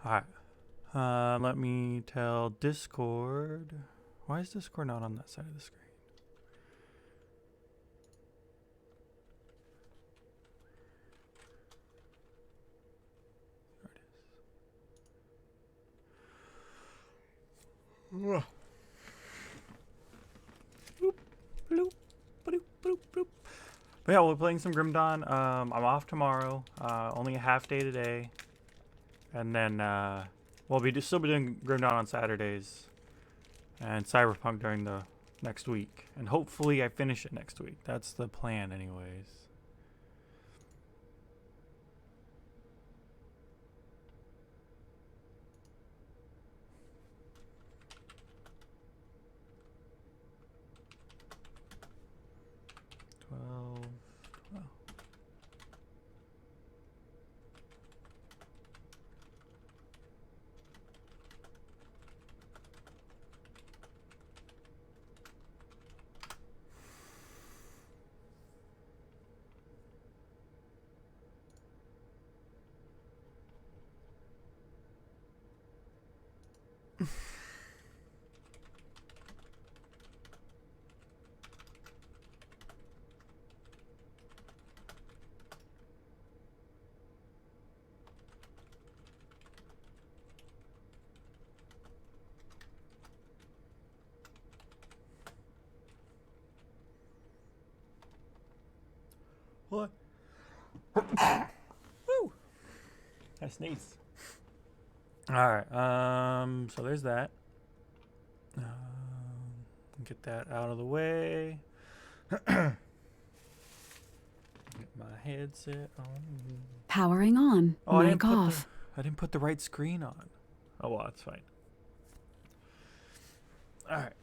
Alright. Let me tell Discord. Why is Discord not on that side of the screen? There it is. Bloop, bloop, bloop, bloop, bloop. But yeah, we're playing some Grim Dawn. I'm off tomorrow. Only a half day today. And then we'll still be doing Grim Dawn on Saturdays. And Cyberpunk during the next week. And hopefully I finish it next week. That's the plan anyways. What? Woo! I sneezed. Alright, so there's that. Get that out of the way. Get my headset on. Powering on. Oh, Mic off. I didn't put the right screen on. Oh well, that's fine. Alright.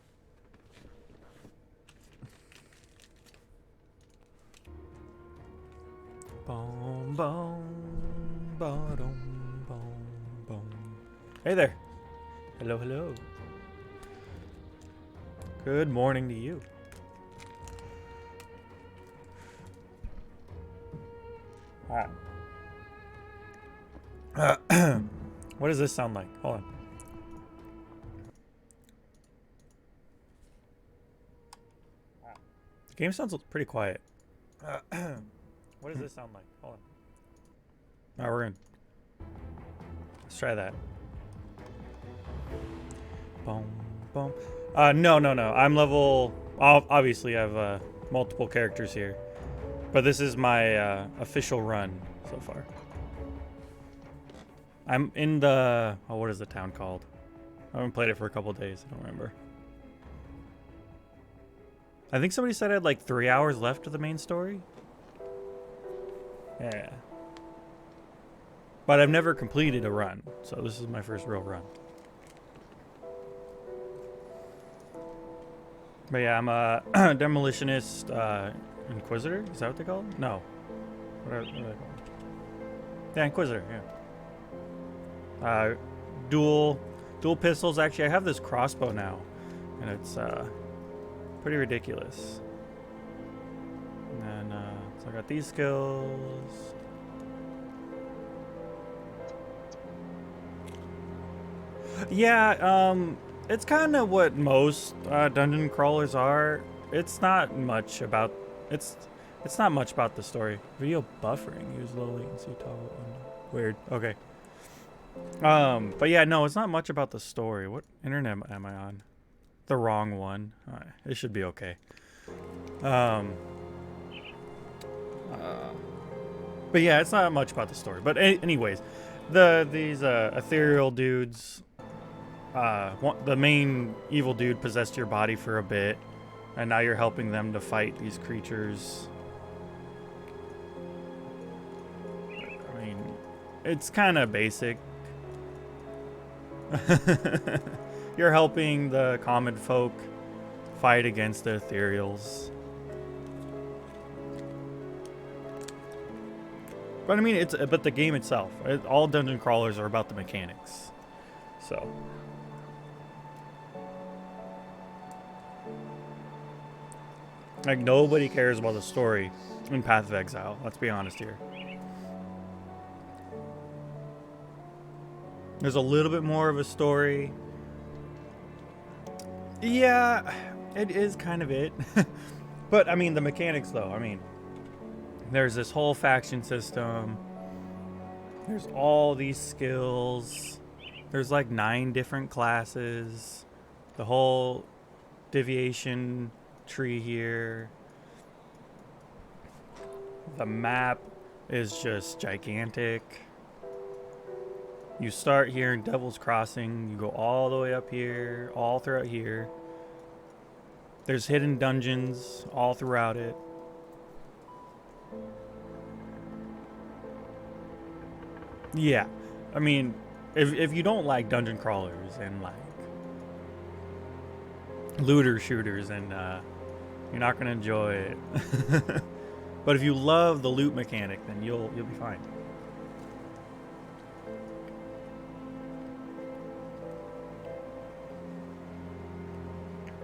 Boom, boom, ba-dum, boom, boom. Hey there. Hello, hello. Good morning to you. Alright. What does this sound like? Hold on. The game sounds pretty quiet. What does this sound like? Hold on. Alright, we're in. Let's try that. Boom, boom. No. I'm level... Obviously, I have multiple characters here. But this is my official run so far. I'm in the... Oh, what is the town called? I haven't played it for a couple days. I don't remember. I think somebody said I had like 3 hours left of the main story. Yeah. But I've never completed a run. So this is my first real run. But yeah, I'm a demolitionist inquisitor. Is that what they call it? No. What are they called? Yeah, inquisitor. Yeah. Dual pistols. Actually, I have this crossbow now, and it's pretty ridiculous. And then so I got these skills. Yeah. It's kind of what most dungeon crawlers are. It's not much about it's not much about the story. Video buffering. Use low latency toggle. Weird. Okay. But yeah, no, it's not much about the story. What internet am I on? The wrong one. All right, it should be okay. But yeah, it's not much about the story. But anyways, these ethereal dudes. The main evil dude possessed your body for a bit, and now you're helping them to fight these creatures. I mean, it's kind of basic. You're helping the common folk fight against the ethereals. But I mean, but the game itself, all dungeon crawlers are about the mechanics. So. Like, nobody cares about the story in Path of Exile. Let's be honest here. There's a little bit more of a story. Yeah, it is kind of it. But, I mean, the mechanics, though. I mean, there's this whole faction system. There's all these skills. There's like 9 different classes. The whole deviation tree here. The map is just gigantic. You start here in Devil's Crossing. You go all the way up here, all throughout here. There's hidden dungeons all throughout it. Yeah, I mean, if you don't like dungeon crawlers and like looter shooters, and you're not gonna enjoy it. But if you love the loot mechanic, then you'll be fine.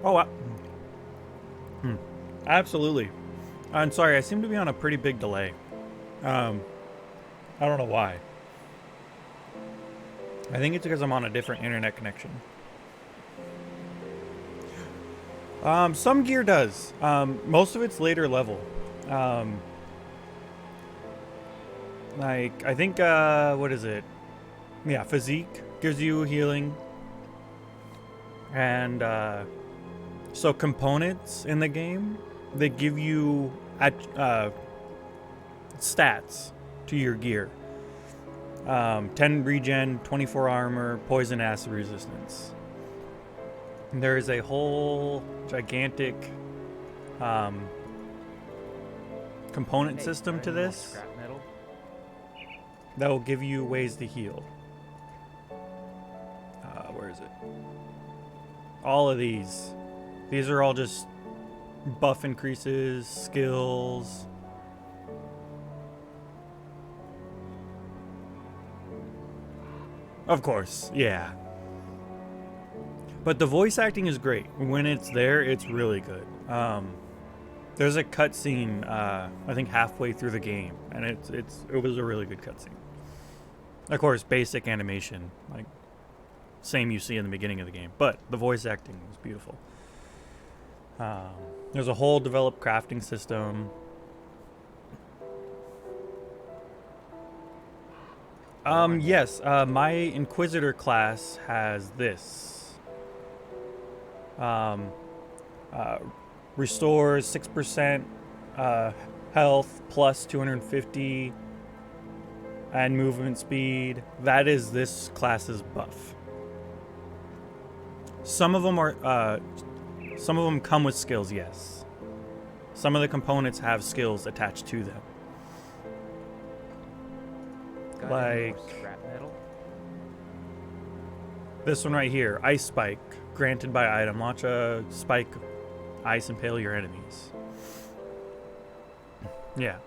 Oh, absolutely. I'm sorry, I seem to be on a pretty big delay. I don't know why. I think it's because I'm on a different internet connection. Some gear does. Most of it's later level. Like, I think, what is it? Yeah, physique gives you healing. And, so components in the game, they give you stats to your gear. 10 regen, 24 armor, poison acid resistance. And there is a whole gigantic component system to this that will give you ways to heal. Where is it? All of these. These are all just buff increases, skills. Of course, yeah. But the voice acting is great. When it's there, it's really good. There's a cutscene, I think halfway through the game, and it was a really good cutscene. Of course, basic animation, like same you see in the beginning of the game, but the voice acting was beautiful. There's a whole developed crafting system. Yes, my Inquisitor class has this. Restores 6% health plus 250 and movement speed. That is this class's buff. Some of them come with skills, yes. Some of the components have skills attached to them. Like this one right here, Ice Spike, granted by item. Launch a spike, ice, impale your enemies. Yeah.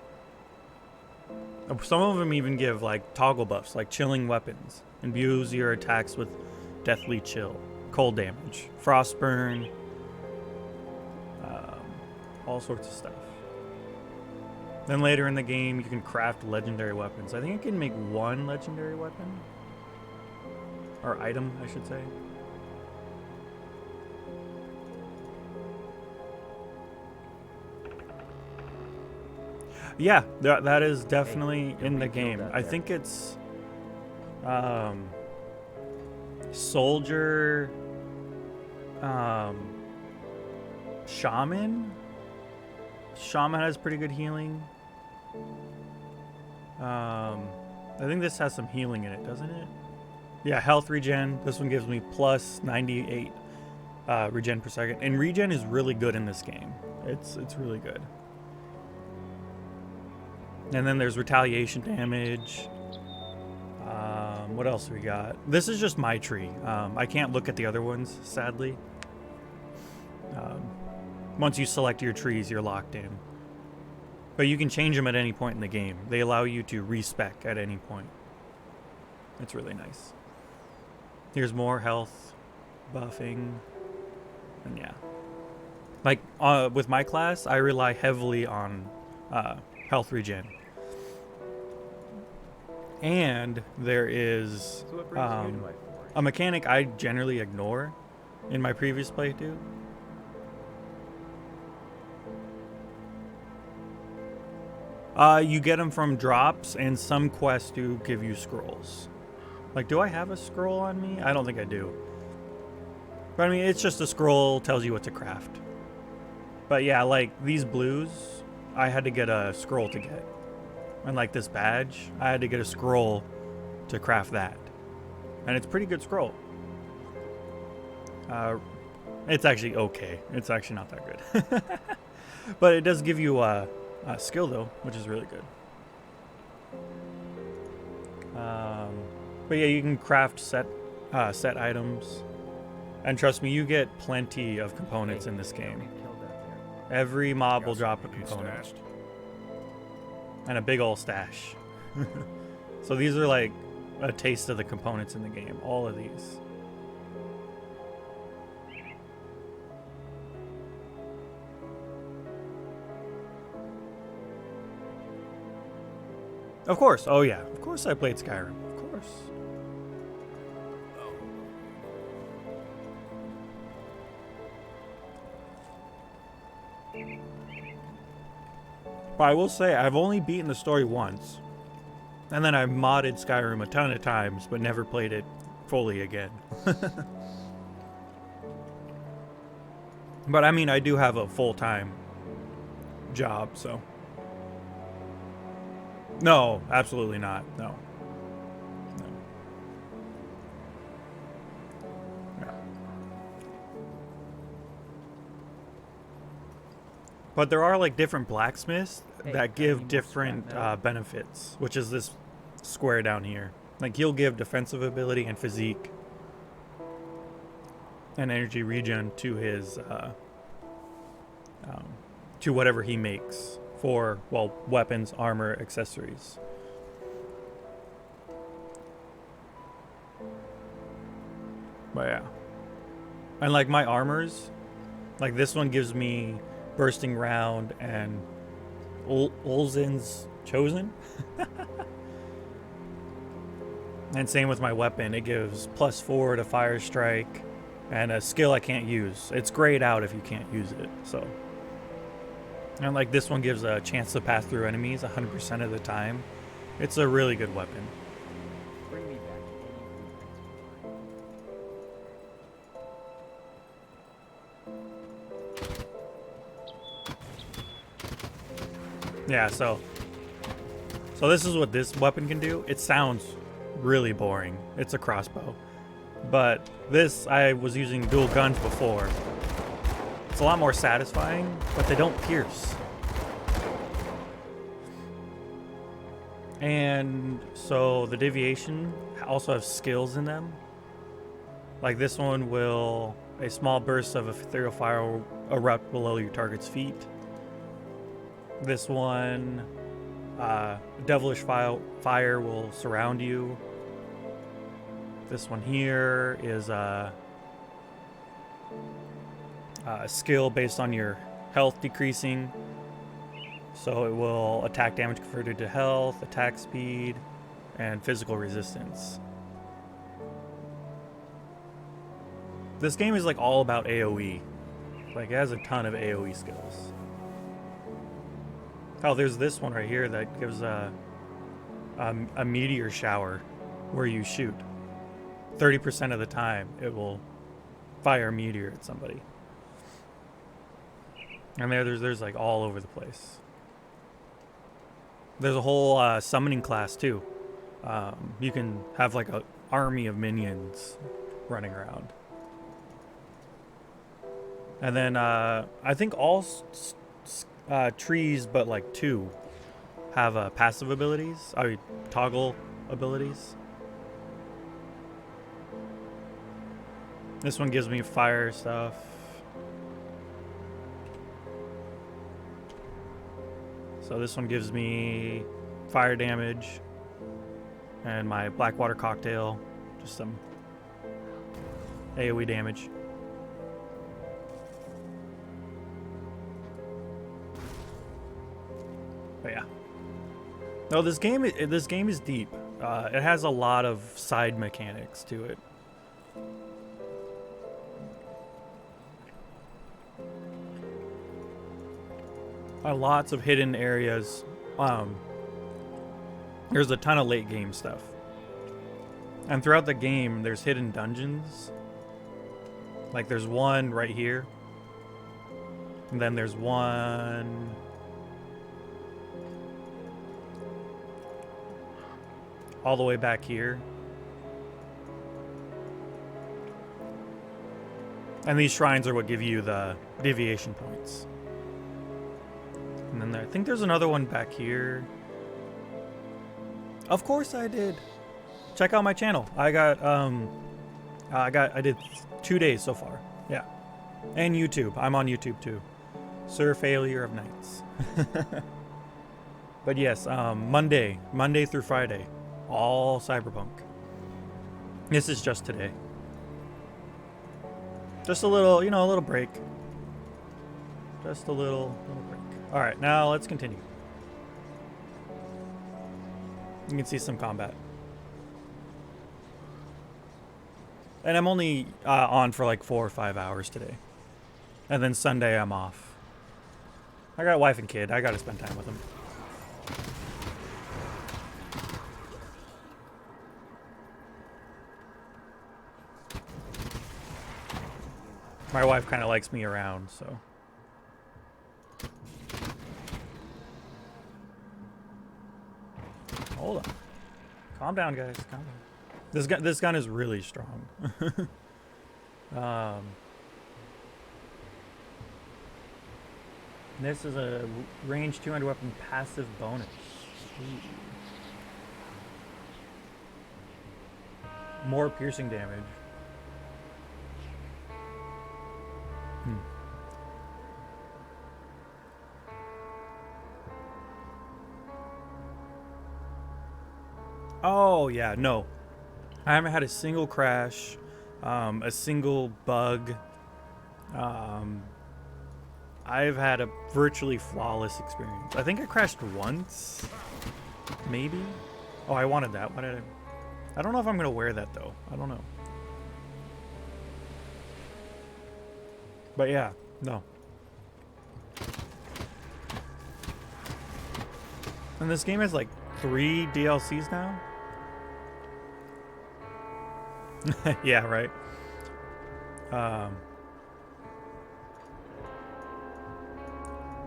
Some of them even give like toggle buffs, like chilling weapons. Imbues your attacks with deathly chill, cold damage, frost burn, all sorts of stuff. Then later in the game, you can craft legendary weapons. I think you can make one legendary weapon. Or item, I should say. Yeah, that is definitely in the game. I think it's soldier, shaman. Shaman has pretty good healing. I think this has some healing in it, doesn't it? Yeah, health regen. This one gives me plus 98 regen per second. And regen is really good in this game. It's really good. And then there's retaliation damage. What else we got? This is just my tree. I can't look at the other ones, sadly. Once you select your trees, you're locked in. But you can change them at any point in the game. They allow you to respec at any point. It's really nice. Here's more health buffing. And yeah. Like, with my class, I rely heavily on health regen. And there is So what brings you to my forge? a mechanic I generally ignore in my previous playthrough. You get them from drops, and some quests do give you scrolls. Like, do I have a scroll on me? I don't think I do. But I mean, it's just a scroll, tells you what to craft. But yeah, like these blues, I had to get a scroll to get. And like this badge, I had to get a scroll to craft that. And it's a pretty good scroll. It's actually okay. It's actually not that good. But it does give you a skill though, which is really good. But yeah, you can craft set items. And trust me, you get plenty of components in this game. Every mob will drop a component. And a big ol' stash. So these are like a taste of the components in the game. All of these. Of course. Oh yeah. Of course I played Skyrim. Of course. But I will say, I've only beaten the story once. And then I've modded Skyrim a ton of times, but never played it fully again. But I mean, I do have a full-time job, so. No, absolutely not. No. But there are like different blacksmiths that give different benefits, which is this square down here. Like he'll give defensive ability and physique and energy regen to his to whatever he makes for, well, weapons, armor, accessories. But yeah. And like my armors, like this one gives me bursting round and Olzin's chosen. And same with my weapon, it gives +4 to fire strike and a skill I can't use. It's grayed out if you can't use it. So, and like this one gives a chance to pass through enemies 100% of the time. It's a really good weapon. Bring me back Yeah, so this is what this weapon can do. It sounds really boring. It's a crossbow. But this, I was using dual guns before. It's a lot more satisfying, but they don't pierce. And so the deviation also have skills in them. Like this one will, a small burst of ethereal fire will erupt below your target's feet. This one, devilish fire will surround you. This one here is a skill based on your health decreasing. So it will attack damage converted to health, attack speed, and physical resistance. This game is like all about AoE. Like it has a ton of AoE skills. Oh, there's this one right here that gives a meteor shower where you shoot. 30% of the time it will fire a meteor at somebody. And there's like all over the place. There's a whole summoning class too. You can have like an army of minions running around. And then I think all trees but like 2 have passive abilities. I mean, toggle abilities. This one gives me fire stuff. So this one gives me fire damage and my Blackwater cocktail, just some AoE damage. But yeah. No, this game is deep. it has a lot of side mechanics to it. Lots of hidden areas. There's a ton of late game stuff. And throughout the game, there's hidden dungeons. Like there's one right here. And then there's one all the way back here. And these shrines are what give you the deviation points. And then I think there's another one back here. Of course I did. Check out my channel. I did 2 days so far. Yeah. And YouTube. I'm on YouTube too. SirFailureOfKnights. But yes, Monday through Friday, all Cyberpunk. This is just today. Just a little, a little break. Just a little break. All right, now let's continue. You can see some combat. And I'm only on for like 4 or 5 hours today. And then Sunday I'm off. I got a wife and kid. I got to spend time with them. My wife kind of likes me around, so. Hold on. Calm down, guys. Calm down. This gun is really strong. This is a range 200 weapon passive bonus. Ooh. More piercing damage. Oh, yeah, no. I haven't had a single crash, a single bug. I've had a virtually flawless experience. I think I crashed once, maybe. Oh, I wanted that. Why did I don't know if I'm going to wear that, though. I don't know. But yeah, no. And this game has like 3 DLCs now? Yeah, right.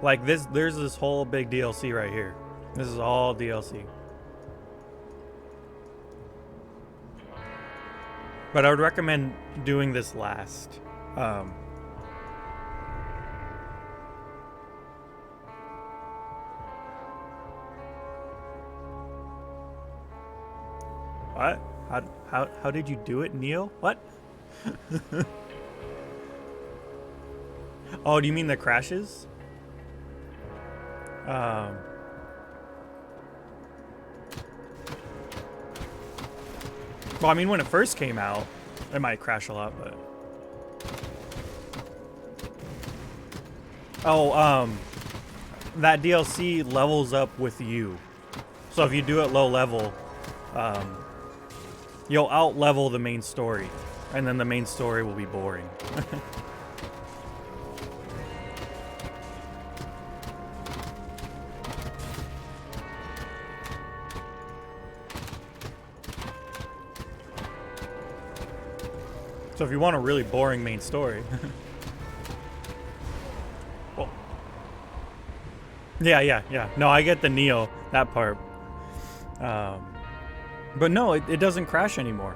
Like there's this whole big DLC right here. This is all DLC. But I would recommend doing this last. What? How did you do it, Neil? What? Oh, do you mean the crashes? Well, I mean, when it first came out, it might crash a lot, but. Oh, that DLC levels up with you. So if you do it low level, you'll out-level the main story, and then the main story will be boring. So if you want a really boring main story... Oh. Yeah. No, I get the Neo, that part. But no, it doesn't crash anymore.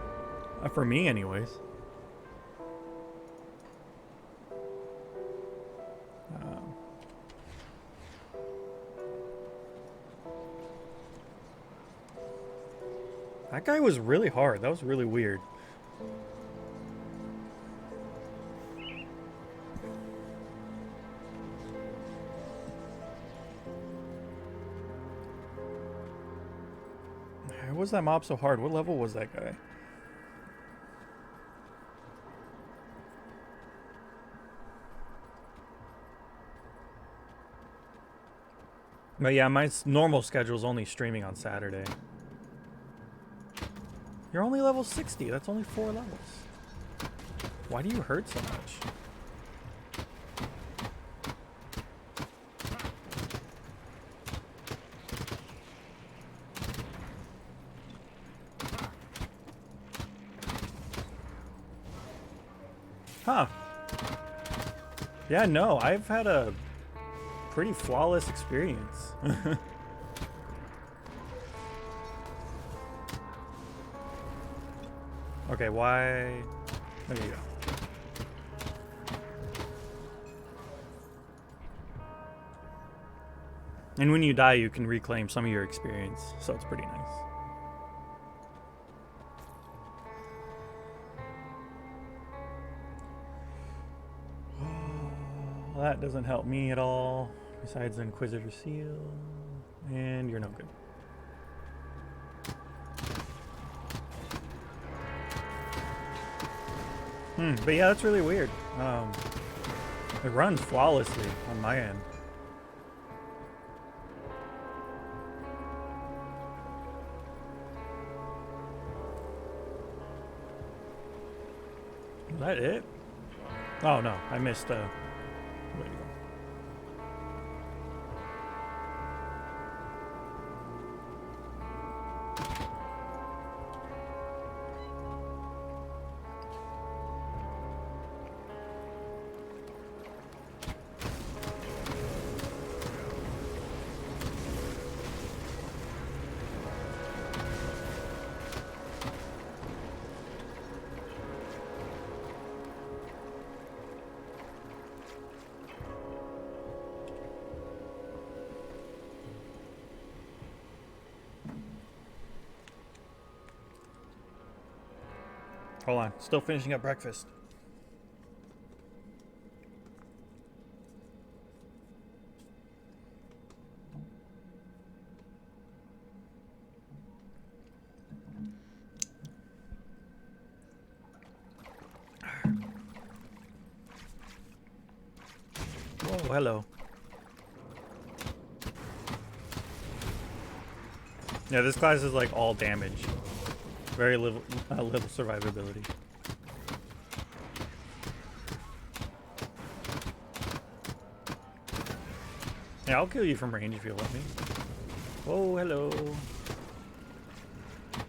For me, anyways. That guy was really hard. That was really weird. Why was that mob so hard? What level was that guy? But yeah, my normal schedule is only streaming on Saturday. You're only level 60. That's only 4 levels. Why do you hurt so much? Huh. Yeah, no, I've had a pretty flawless experience. Okay, why? There you go. And when you die, you can reclaim some of your experience, so it's pretty nice. Well, that doesn't help me at all, besides the Inquisitor Seal. And you're no good. But yeah, that's really weird. It runs flawlessly on my end. Is that it? Oh no, I missed way to go. Hold on, still finishing up breakfast. Whoa, hello. Yeah, this class is like all damage. Very little survivability. Yeah, I'll kill you from range if you let me. Oh, hello.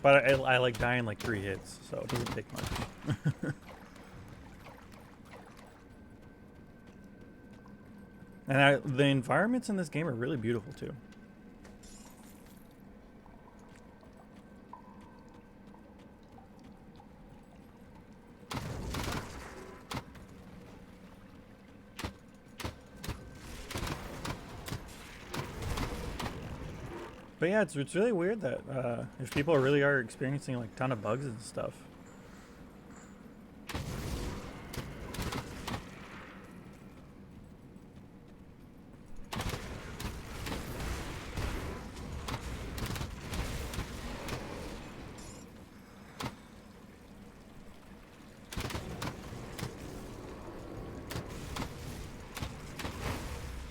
But I like die in like 3 hits, so it doesn't take much. And the environments in this game are really beautiful too. But yeah, it's really weird that if people really are experiencing like a ton of bugs and stuff.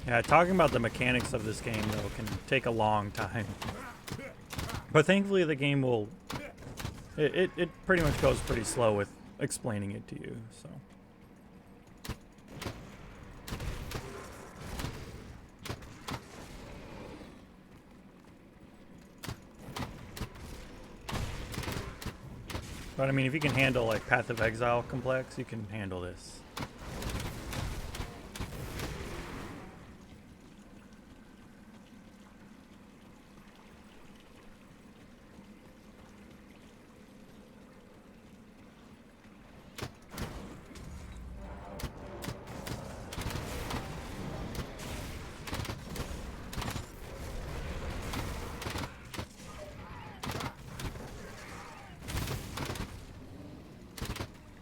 Yeah, talking about the mechanics of this game though can take a long time. But thankfully the game will it pretty much goes pretty slow with explaining it to you, so. But I mean, if you can handle like Path of Exile complex, you can handle this.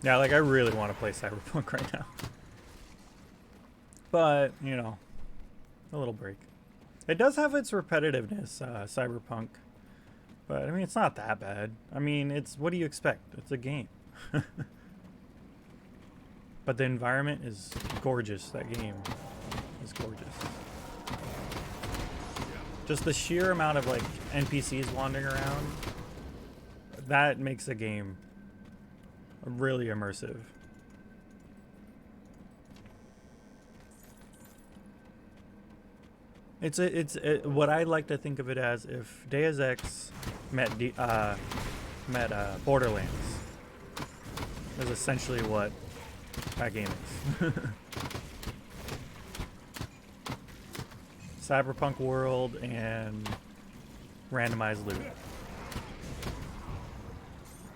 Yeah, like I really want to play Cyberpunk right now. But, you know, a little break. It does have its repetitiveness, Cyberpunk. But, I mean, it's not that bad. I mean, it's, what do you expect? It's a game. But the environment is gorgeous. That game is gorgeous. Just the sheer amount of, like, NPCs wandering around. that makes a game really immersive. It's what I like to think of it as if Deus Ex met Borderlands. Is essentially what that game is. Cyberpunk world and randomized loot.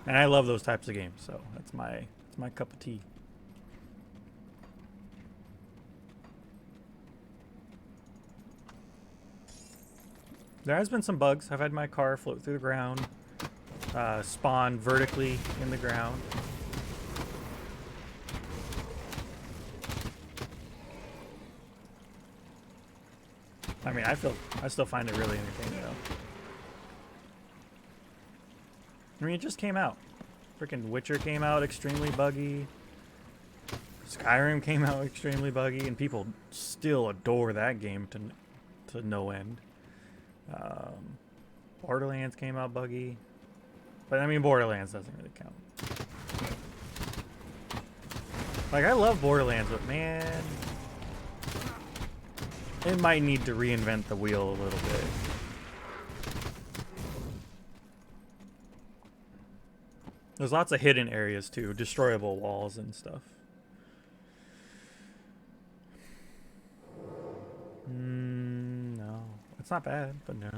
And I love those types of games, so that's my cup of tea. There has been some bugs. I've had my car float through the ground, spawn vertically in the ground. I mean, I still find it really entertaining though. I mean, it just came out. Freaking Witcher came out extremely buggy. Skyrim came out extremely buggy, and people still adore that game to no end. Borderlands came out buggy, but I mean, Borderlands doesn't really count. Like, I love Borderlands, but man, it might need to reinvent the wheel a little bit. There's lots of hidden areas too, destroyable walls and stuff. No, it's not bad, but no.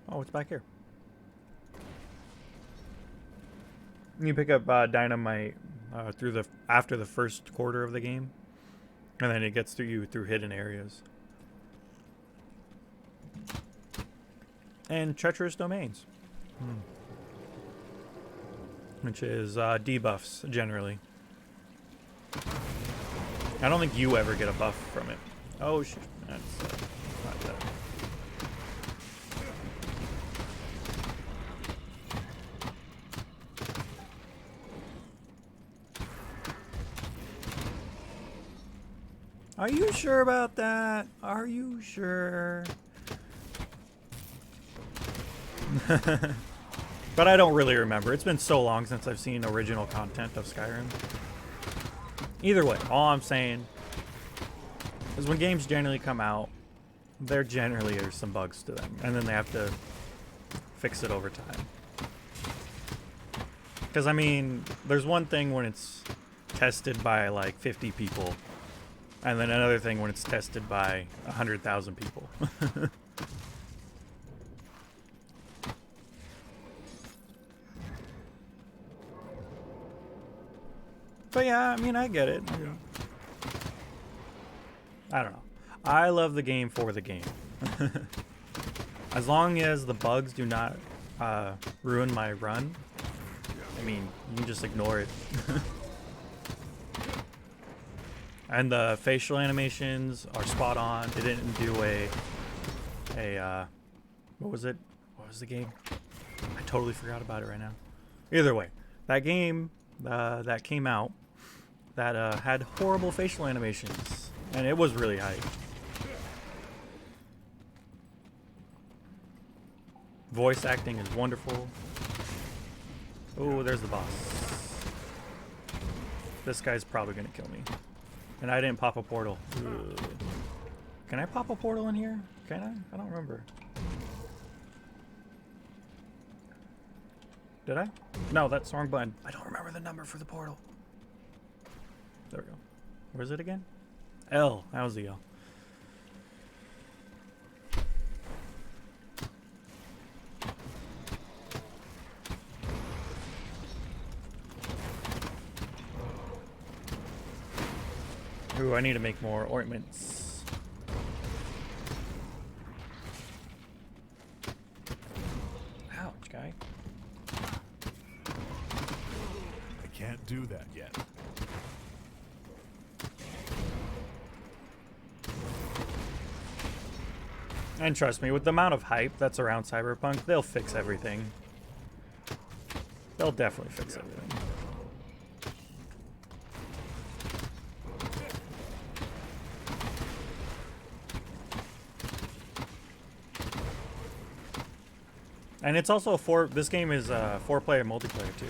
Oh, it's back here. You pick up dynamite after the first quarter of the game, and then it gets to you through hidden areas and treacherous domains, which is debuffs generally. I don't think you ever get a buff from it. Oh shit, that's not that. Are you sure about that? Are you sure? But I don't really remember. It's been so long since I've seen original content of Skyrim. Either way, all I'm saying is when games generally come out, there generally are some bugs to them, and then they have to fix it over time. Because, I mean, there's one thing when it's tested by like 50 people, and then another thing when it's tested by 100,000 people. But yeah, I mean, I get it. I don't know. I love the game for the game. As long as the bugs do not ruin my run, I mean, you can just ignore it. And the facial animations are spot on. It didn't do what was it? What was the game? I totally forgot about it right now. Either way, that game that came out that had horrible facial animations, and it was really hype. Voice acting is wonderful. Oh, there's the boss. This guy's probably gonna kill me. And I didn't pop a portal. Ugh. Can I pop a portal in here? Can I? I don't remember. Did I? No, that's the wrong button. I don't remember the number for the portal. There we go. Where is it again? L. That was the L. Ooh, I need to make more ointments. Ouch, guy. I can't do that yet. And trust me, with the amount of hype that's around Cyberpunk, they'll fix everything. They'll definitely fix everything. And it's also this game is 4-player multiplayer too.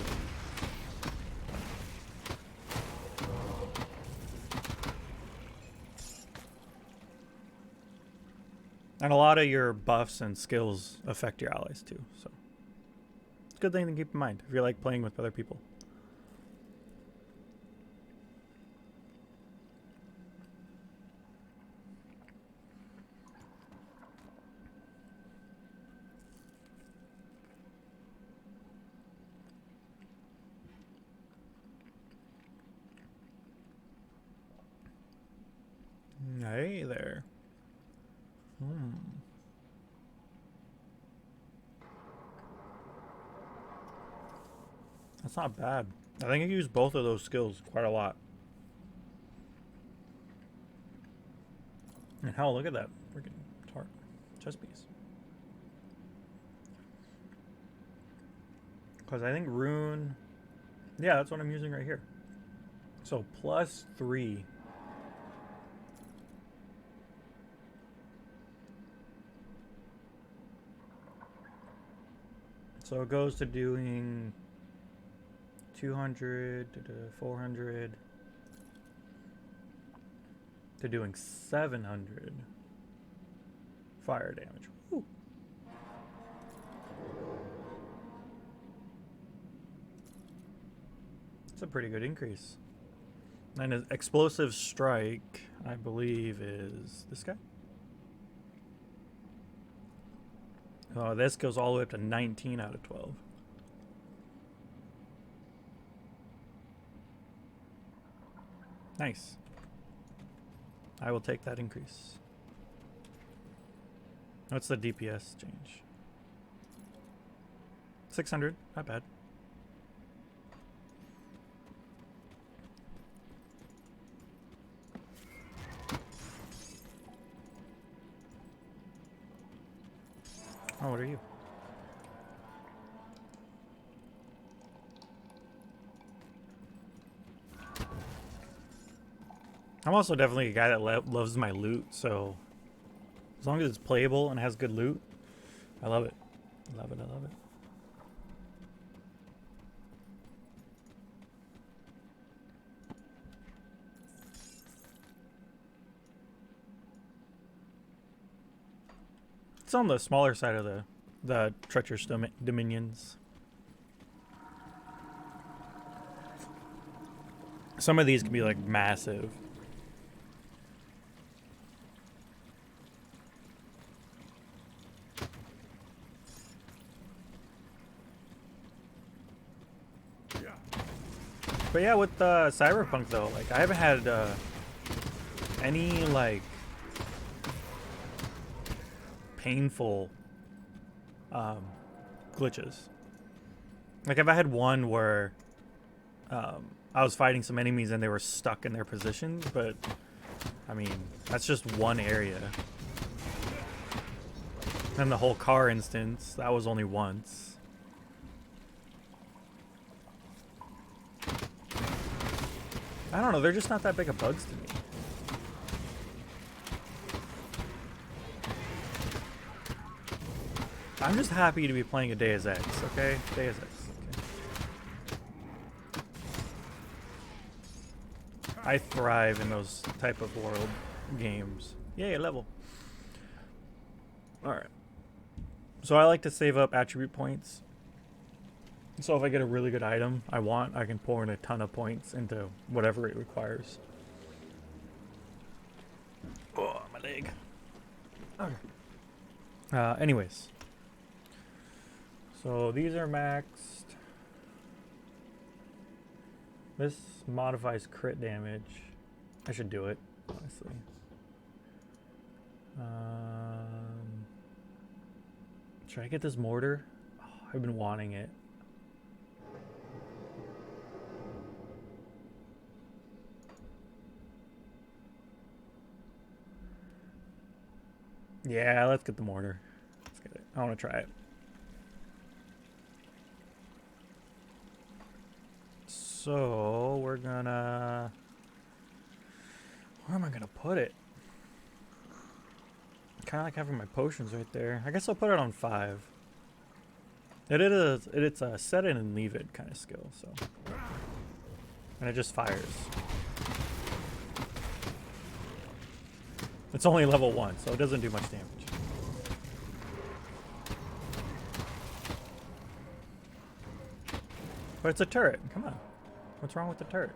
And a lot of your buffs and skills affect your allies too, so it's a good thing to keep in mind if you like playing with other people. Hey there. That's not bad. I think I use both of those skills quite a lot. And hell, look at that freaking chest piece. Because I think rune... Yeah, that's what I'm using right here. So +3. So it goes to doing 200 to 400 to doing 700 fire damage. Woo. That's a pretty good increase. And an explosive strike, I believe, is this guy. Oh, this goes all the way up to 19 out of 12. Nice. I will take that increase. What's the DPS change? 600, not bad. Oh, what are you? I'm also definitely a guy that loves my loot, so as long as it's playable and has good loot, I love it. I love it, I love it. It's on the smaller side of the treacherous dominions. Some of these can be like massive. But yeah, with Cyberpunk though, like I haven't had any like painful glitches. Like if I had one where I was fighting some enemies and they were stuck in their positions, but I mean that's just one area. And the whole car instance, that was only once. I don't know, they're just not that big of bugs to me. I'm just happy to be playing a Deus Ex, okay? Deus Ex, okay. I thrive in those type of world games. Yay, level. Alright. So I like to save up attribute points. So if I get a really good item I want, I can pour in a ton of points into whatever it requires. Oh, my leg. Okay. Anyways. So these are maxed. This modifies crit damage. I should do it, honestly. Should I get this mortar? Oh, I've been wanting it. Yeah, let's get the mortar. Let's get it. I want to try it. So we're gonna. Where am I gonna put it? Kind of like having my potions right there. I guess I'll put it on 5. It's a set it and leave it kind of skill. So, and it just fires. It's only level 1, so it doesn't do much damage. But it's a turret. Come on. What's wrong with the turret?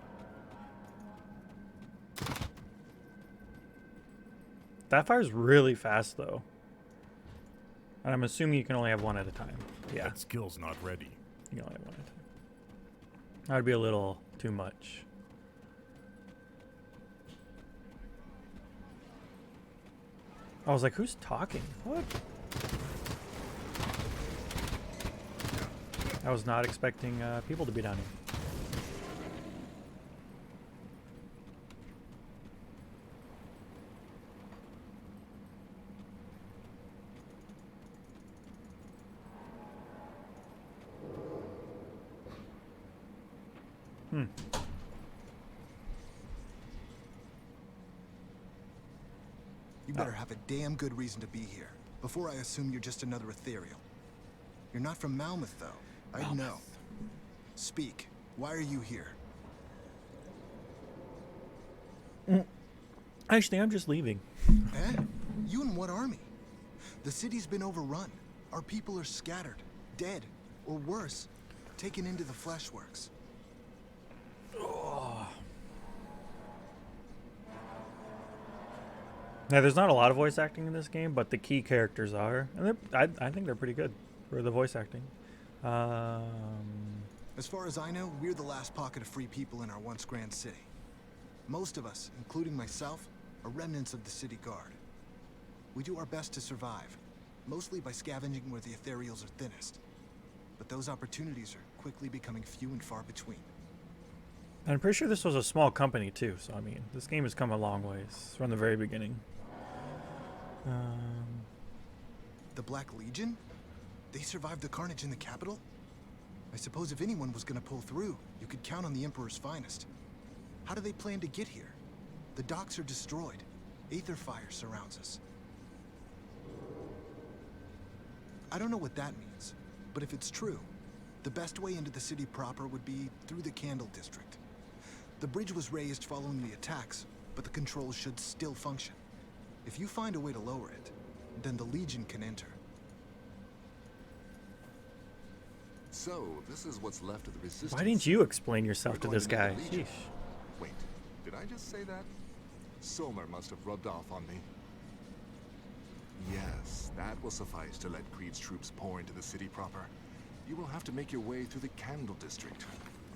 That fires really fast, though. And I'm assuming you can only have one at a time. Yeah. That skill's not ready. You can only have one at a time. That would be a little too much. I was like, who's talking? What? I was not expecting people to be down here. You better have a damn good reason to be here, before I assume you're just another ethereal. You're not from Malmouth, though. I'd know. Speak. Why are you here? Actually, I'm just leaving. Eh? You and what army? The city's been overrun. Our people are scattered, dead, or worse, taken into the fleshworks. Now, there's not a lot of voice acting in this game, but the key characters are, and I think they're pretty good for the voice acting. As far as I know, we're the last pocket of free people in our once grand city. Most of us, including myself, are remnants of the city guard. We do our best to survive, mostly by scavenging where the ethereals are thinnest. But those opportunities are quickly becoming few and far between. And I'm pretty sure this was a small company too, so I mean, this game has come a long ways from the very beginning. The Black Legion? They survived the carnage in the capital? I suppose if anyone was gonna pull through, you could count on the Emperor's finest. How do they plan to get here? The docks are destroyed. Aether fire surrounds us. I don't know what that means, but if it's true, the best way into the city proper would be through the Candle District. The bridge was raised following the attacks, but the controls should still function. If you find a way to lower it, then the Legion can enter. So, this is what's left of the resistance. Why didn't you explain yourself We're to going this to guy? meet the Legion. Sheesh. Wait, did I just say that? Somer must have rubbed off on me. Yes, that will suffice to let Creed's troops pour into the city proper. You will have to make your way through the Candle District,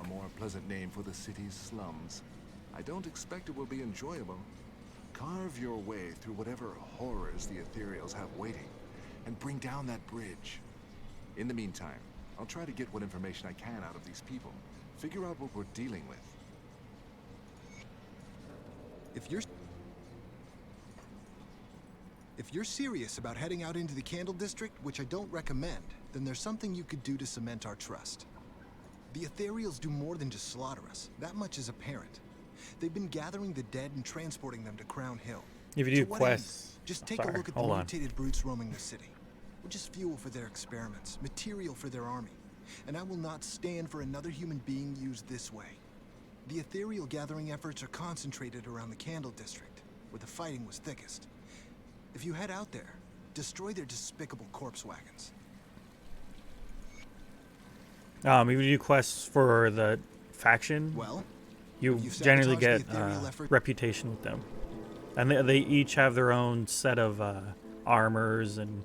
a more pleasant name for the city's slums. I don't expect it will be enjoyable. Carve your way through whatever horrors the Ethereals have waiting, and bring down that bridge. In the meantime, I'll try to get what information I can out of these people. Figure out what we're dealing with. If you're serious about heading out into the Candle District, which I don't recommend, then there's something you could do to cement our trust. The Ethereals do more than just slaughter us. That much is apparent. They've been gathering the dead and transporting them to Crown Hill. If you do To what quests, end? Just take sorry, a look at the hold on. mutated brutes roaming the city. We're just fuel for their experiments, material for their army. And I will not stand for another human being used this way. The ethereal gathering efforts are concentrated around the Candle District, where the fighting was thickest. If you head out there, destroy their despicable corpse wagons. If you do quests for the faction, Well, you you generally sabotage get the ethereal effort- reputation with them. And they each have their own set of armors and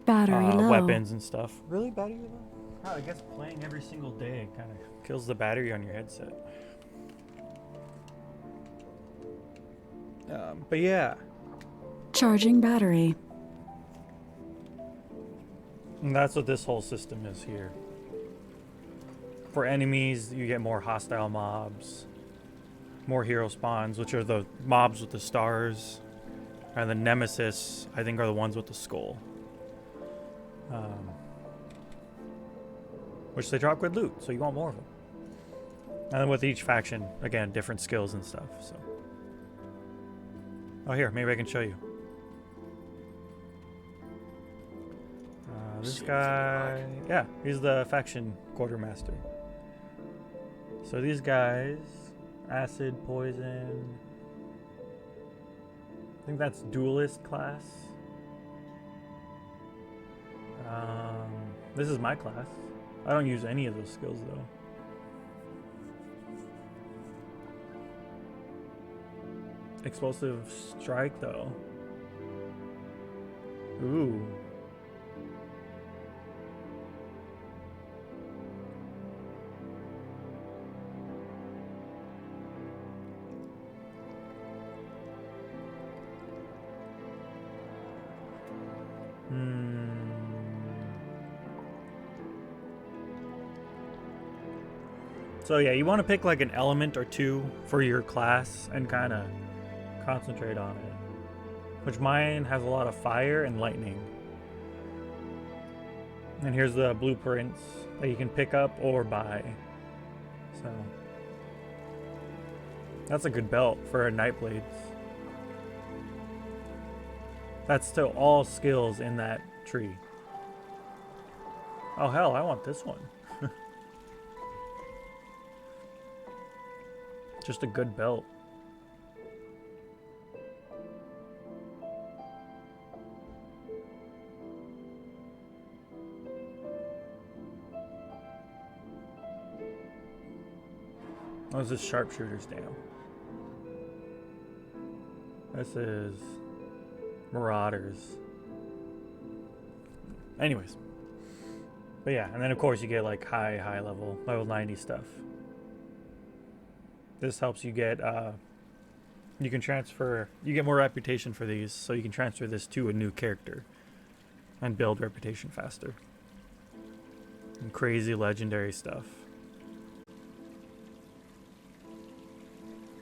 Battery low. weapons and stuff. Really, battery low? Oh, I guess playing every single day kind of kills the battery on your headset. But yeah, Charging battery. and that's what this whole system is here. For enemies, you get more hostile mobs, more hero spawns, which are the mobs with the stars. And the Nemesis, I think, are the ones with the skull. Which they drop good loot, so you want more of them. And then with each faction, again, different skills and stuff. So, oh, here, maybe I can show you. This guy, yeah, he's the faction quartermaster. So these guys, acid, poison. I think that's duelist class. This is my class. I don't use any of those skills though. Explosive strike though. Ooh. So yeah, you want to pick like an element or two for your class and kind of concentrate on it. Which mine has a lot of fire and lightning. And here's the blueprints that you can pick up or buy. So that's a good belt for Nightblades. That's still all skills in that tree. Oh hell, I want this one. Just a good belt. Oh, this is sharpshooter's dam. This is marauders. Anyways. But yeah, and then of course you get like high level 90 stuff. This helps you get, you can transfer, you get more reputation for these, so you can transfer this to a new character and build reputation faster. And crazy legendary stuff.